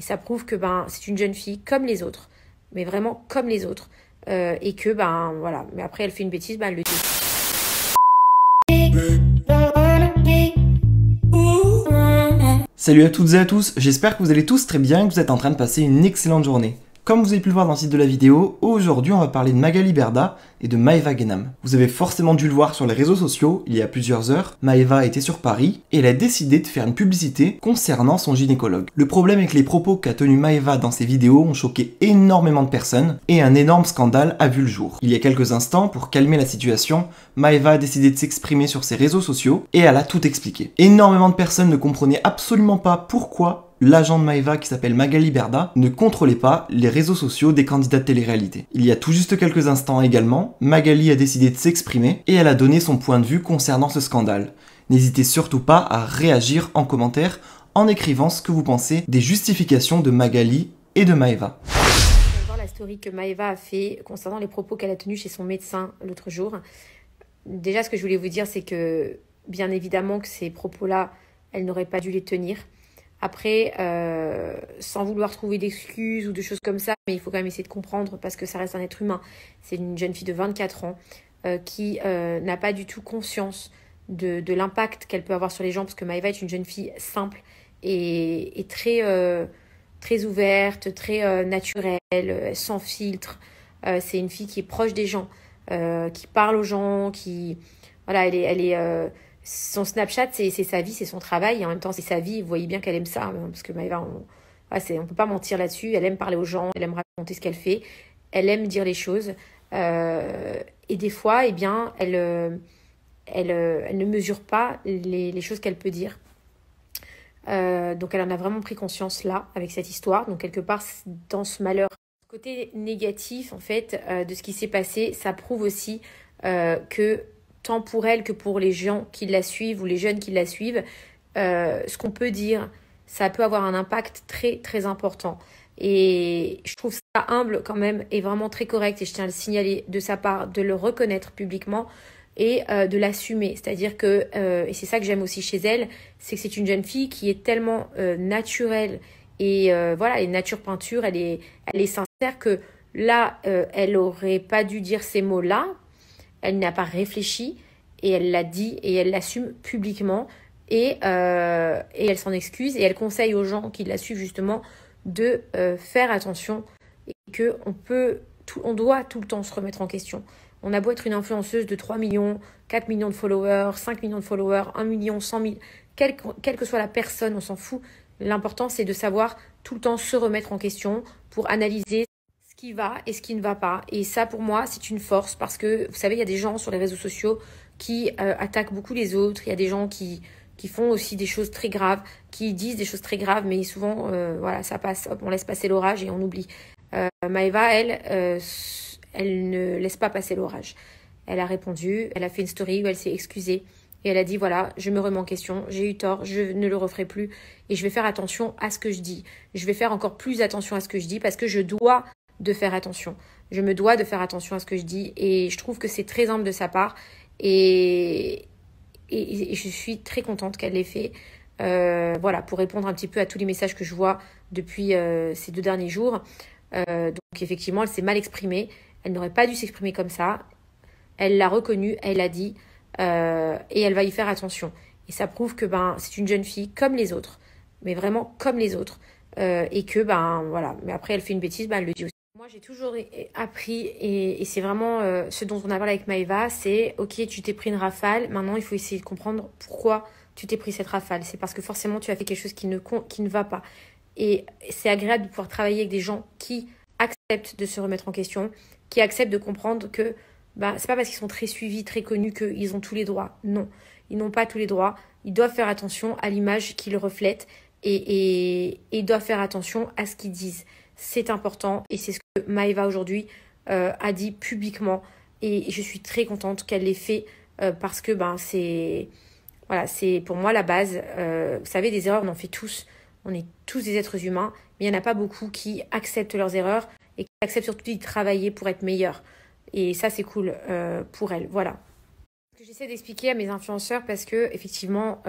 ça prouve que c'est une jeune fille comme les autres, mais vraiment comme les autres. Et que voilà, mais après elle fait une bêtise, elle le dit. Salut à toutes et à tous, j'espère que vous allez tous très bien et que vous êtes en train de passer une excellente journée. Comme vous avez pu le voir dans le titre de la vidéo, aujourd'hui on va parler de Magali Berda et de Maeva Ghenam. Vous avez forcément dû le voir sur les réseaux sociaux, il y a plusieurs heures, Maeva était sur Paris et elle a décidé de faire une publicité concernant son gynécologue. Le problème est que les propos qu'a tenus Maeva dans ses vidéos ont choqué énormément de personnes et un énorme scandale a vu le jour. Il y a quelques instants, pour calmer la situation, Maeva a décidé de s'exprimer sur ses réseaux sociaux et elle a tout expliqué. Énormément de personnes ne comprenaient absolument pas pourquoi l'agent de Maeva qui s'appelle Magali Berda ne contrôlait pas les réseaux sociaux des candidats de télé-réalité. Il y a tout juste quelques instants également, Magali a décidé de s'exprimer et elle a donné son point de vue concernant ce scandale. N'hésitez surtout pas à réagir en commentaire en écrivant ce que vous pensez des justifications de Magali et de Maeva. On va voir la story que Maeva a fait concernant les propos qu'elle a tenus chez son médecin l'autre jour. Déjà, ce que je voulais vous dire, c'est que bien évidemment que ces propos-là, elle n'aurait pas dû les tenir. Après, sans vouloir trouver d'excuses ou de choses comme ça, mais il faut quand même essayer de comprendre parce que ça reste un être humain. C'est une jeune fille de 24 ans qui n'a pas du tout conscience de l'impact qu'elle peut avoir sur les gens, parce que Maeva est une jeune fille simple et très, très ouverte, très naturelle, sans filtre. C'est une fille qui est proche des gens, qui parle aux gens, qui... Voilà, elle est son Snapchat, c'est sa vie, c'est son travail, et en même temps, c'est sa vie. Vous voyez bien qu'elle aime ça, parce que Maeva, on peut pas mentir là-dessus. Elle aime parler aux gens, elle aime raconter ce qu'elle fait, elle aime dire les choses. Et des fois, eh bien, elle ne mesure pas les choses qu'elle peut dire. Donc, elle en a vraiment pris conscience là, avec cette histoire. Donc, quelque part, dans ce malheur, côté négatif, en fait, de ce qui s'est passé, ça prouve aussi que tant pour elle que pour les gens qui la suivent ou les jeunes qui la suivent, ce qu'on peut dire, ça peut avoir un impact très très important. Et je trouve ça humble quand même et vraiment très correct, et je tiens à le signaler de sa part, de le reconnaître publiquement et de l'assumer. C'est-à-dire que, et c'est ça que j'aime aussi chez elle, c'est que c'est une jeune fille qui est tellement naturelle et voilà, elle est nature peinture, elle est sincère, que là, elle aurait pas dû dire ces mots-là. Elle n'a pas réfléchi et elle l'a dit et elle l'assume publiquement et elle s'en excuse et elle conseille aux gens qui la suivent justement de faire attention et on doit tout le temps se remettre en question. On a beau être une influenceuse de 3 millions, 4 millions de followers, 5 millions de followers, 1 million, 100 000, quelle que soit la personne, on s'en fout. L'important, c'est de savoir tout le temps se remettre en question pour analyser ce qui va et ce qui ne va pas. Et ça, pour moi, c'est une force parce que, vous savez, il y a des gens sur les réseaux sociaux qui attaquent beaucoup les autres. Il y a des gens qui font aussi des choses très graves, qui disent des choses très graves, mais souvent, voilà, ça passe, hop, on laisse passer l'orage et on oublie. Maeva, elle ne laisse pas passer l'orage. Elle a répondu, elle a fait une story où elle s'est excusée. Et elle a dit, voilà, je me remets en question, j'ai eu tort, je ne le referai plus. Et je vais faire attention à ce que je dis. Je vais faire encore plus attention à ce que je dis parce que je dois de faire attention. Je me dois de faire attention à ce que je dis. Et je trouve que c'est très humble de sa part. Et je suis très contente qu'elle l'ait fait. Voilà, pour répondre un petit peu à tous les messages que je vois depuis ces 2 derniers jours. Donc effectivement, elle s'est mal exprimée. Elle n'aurait pas dû s'exprimer comme ça. Elle l'a reconnu, elle l'a dit. Et elle va y faire attention. Et ça prouve que c'est une jeune fille comme les autres. Mais vraiment comme les autres. Et que, voilà. Mais après, elle fait une bêtise, elle le dit aussi. Moi, j'ai toujours appris, et c'est vraiment ce dont on a parlé avec Maeva, c'est, ok, tu t'es pris une rafale, maintenant il faut essayer de comprendre pourquoi tu t'es pris cette rafale. C'est parce que forcément, tu as fait quelque chose qui ne va pas. Et c'est agréable de pouvoir travailler avec des gens qui acceptent de se remettre en question, qui acceptent de comprendre que c'est pas parce qu'ils sont très suivis, très connus qu'ils ont tous les droits. Non, ils n'ont pas tous les droits. Ils doivent faire attention à l'image qu'ils reflètent et ils doivent faire attention à ce qu'ils disent. C'est important et c'est ce que Maeva aujourd'hui a dit publiquement, et je suis très contente qu'elle l'ait fait parce que c'est pour moi la base. Vous savez, des erreurs on en fait tous, on est tous des êtres humains, mais il n'y en a pas beaucoup qui acceptent leurs erreurs et qui acceptent surtout d'y travailler pour être meilleurs, et ça c'est cool pour elle. Voilà ce que j'essaie d'expliquer à mes influenceurs, parce que effectivement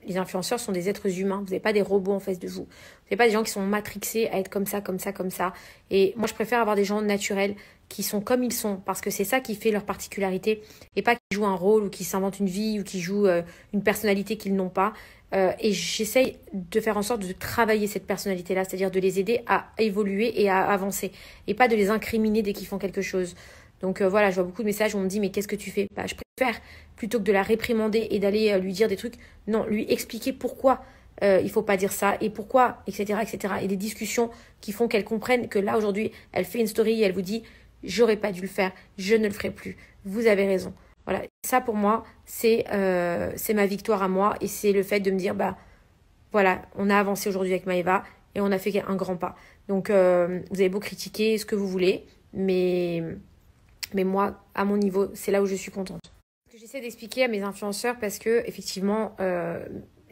les influenceurs sont des êtres humains. Vous n'avez pas des robots en face de vous. Vous n'avez pas des gens qui sont matrixés à être comme ça, comme ça, comme ça. Et moi, je préfère avoir des gens naturels qui sont comme ils sont, parce que c'est ça qui fait leur particularité, et pas qui jouent un rôle ou qui s'inventent une vie ou qui jouent une personnalité qu'ils n'ont pas. Et j'essaye de faire en sorte de travailler cette personnalité-là, c'est-à-dire de les aider à évoluer et à avancer, et pas de les incriminer dès qu'ils font quelque chose. Donc voilà, je vois beaucoup de messages où on me dit « mais qu'est-ce que tu fais ?» Je préfère, plutôt que de la réprimander et d'aller lui dire des trucs, non, lui expliquer pourquoi il faut pas dire ça et pourquoi, etc., etc. Et des discussions qui font qu'elle comprenne que là, aujourd'hui, elle fait une story et elle vous dit « j'aurais pas dû le faire, je ne le ferai plus, vous avez raison ». Voilà, ça pour moi, c'est ma victoire à moi et c'est le fait de me dire, bah voilà, on a avancé aujourd'hui avec Maëva et on a fait un grand pas. Donc, vous avez beau critiquer ce que vous voulez, mais moi, à mon niveau, c'est là où je suis contente. Ce que j'essaie d'expliquer à mes influenceurs, parce que effectivement,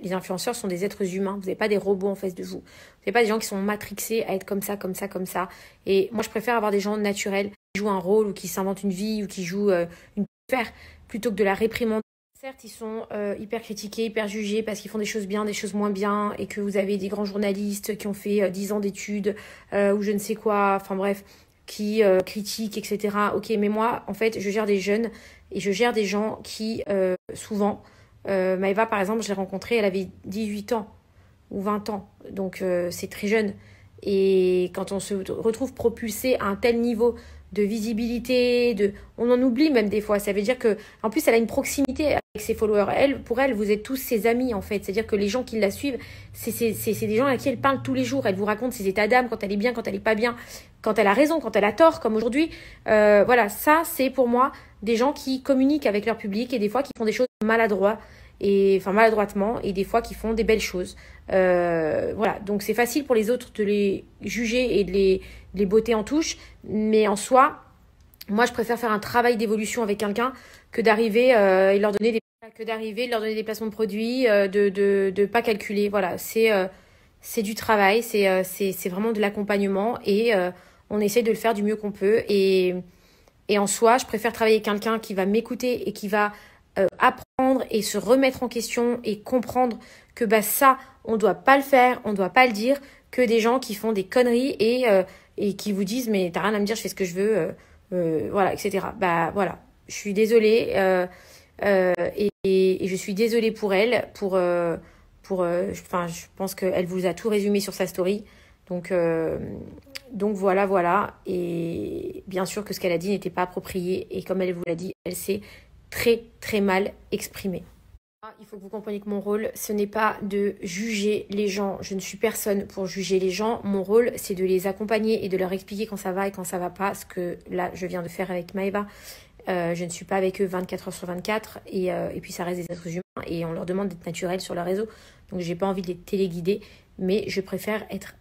les influenceurs sont des êtres humains. Vous n'avez pas des robots en face de vous. Vous n'avez pas des gens qui sont matrixés à être comme ça, comme ça, comme ça. Et moi, je préfère avoir des gens naturels qui jouent un rôle ou qui s'inventent une vie ou qui jouent une faire plutôt que de la réprimander. Certes, ils sont hyper critiqués, hyper jugés parce qu'ils font des choses bien, des choses moins bien et que vous avez des grands journalistes qui ont fait 10 ans d'études ou je ne sais quoi, enfin bref, qui critiquent, etc. Ok, mais moi, en fait, je gère des jeunes et je gère des gens qui, souvent, Maëva, par exemple, je l'ai rencontrée, elle avait 18 ans ou 20 ans, donc c'est très jeune. Et quand on se retrouve propulsé à un tel niveau de visibilité, on en oublie même des fois. Ça veut dire que, en plus, elle a une proximité avec ses followers. Pour elle, vous êtes tous ses amis, en fait. C'est-à-dire que les gens qui la suivent, c'est des gens à qui elle parle tous les jours. Elle vous raconte ses états d'âme, quand elle est bien, quand elle est pas bien, quand elle a raison, quand elle a tort, comme aujourd'hui. Voilà, ça, c'est pour moi des gens qui communiquent avec leur public et des fois qui font des choses maladroitement et des fois qui font des belles choses. Voilà, donc c'est facile pour les autres de les juger et de les botter en touche, mais en soi, moi je préfère faire un travail d'évolution avec quelqu'un que d'arriver et leur donner des placements de produits, de pas calculer. Voilà, c'est du travail, c'est vraiment de l'accompagnement et on essaie de le faire du mieux qu'on peut et en soi, je préfère travailler avec quelqu'un qui va m'écouter et qui va apprendre et se remettre en question et comprendre que bah ça, on doit pas le faire, on doit pas le dire, que des gens qui font des conneries et qui vous disent mais t'as rien à me dire, je fais ce que je veux, voilà, etc. Bah voilà, je suis désolée et je suis désolée pour elle, enfin je pense qu'elle vous a tout résumé sur sa story, donc voilà, et bien sûr que ce qu'elle a dit n'était pas approprié et comme elle vous l'a dit, elle s'est très très mal exprimée. Il faut que vous compreniez que mon rôle, ce n'est pas de juger les gens. Je ne suis personne pour juger les gens. Mon rôle, c'est de les accompagner et de leur expliquer quand ça va et quand ça va pas. Ce que là, je viens de faire avec Maëva. Je ne suis pas avec eux 24 heures sur 24. Et puis, ça reste des êtres humains. Et on leur demande d'être naturels sur leur réseau. Donc, j'ai pas envie de les téléguider. Mais je préfère être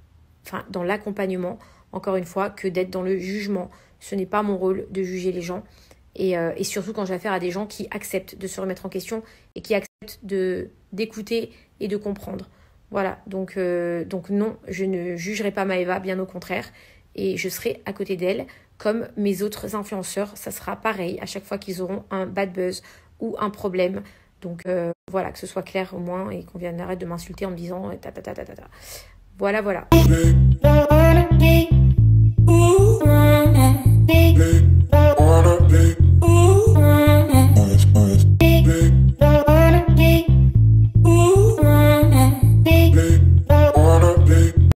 dans l'accompagnement, encore une fois, que d'être dans le jugement. Ce n'est pas mon rôle de juger les gens. Et surtout quand j'ai affaire à des gens qui acceptent de se remettre en question et qui acceptent d'écouter et de comprendre. Voilà, donc non, je ne jugerai pas Maëva, bien au contraire. Et je serai à côté d'elle, comme mes autres influenceurs. Ça sera pareil à chaque fois qu'ils auront un bad buzz ou un problème. Donc voilà, que ce soit clair au moins et qu'on vienne arrêter de m'insulter en me disant ta ta ta ta ta ta. Voilà.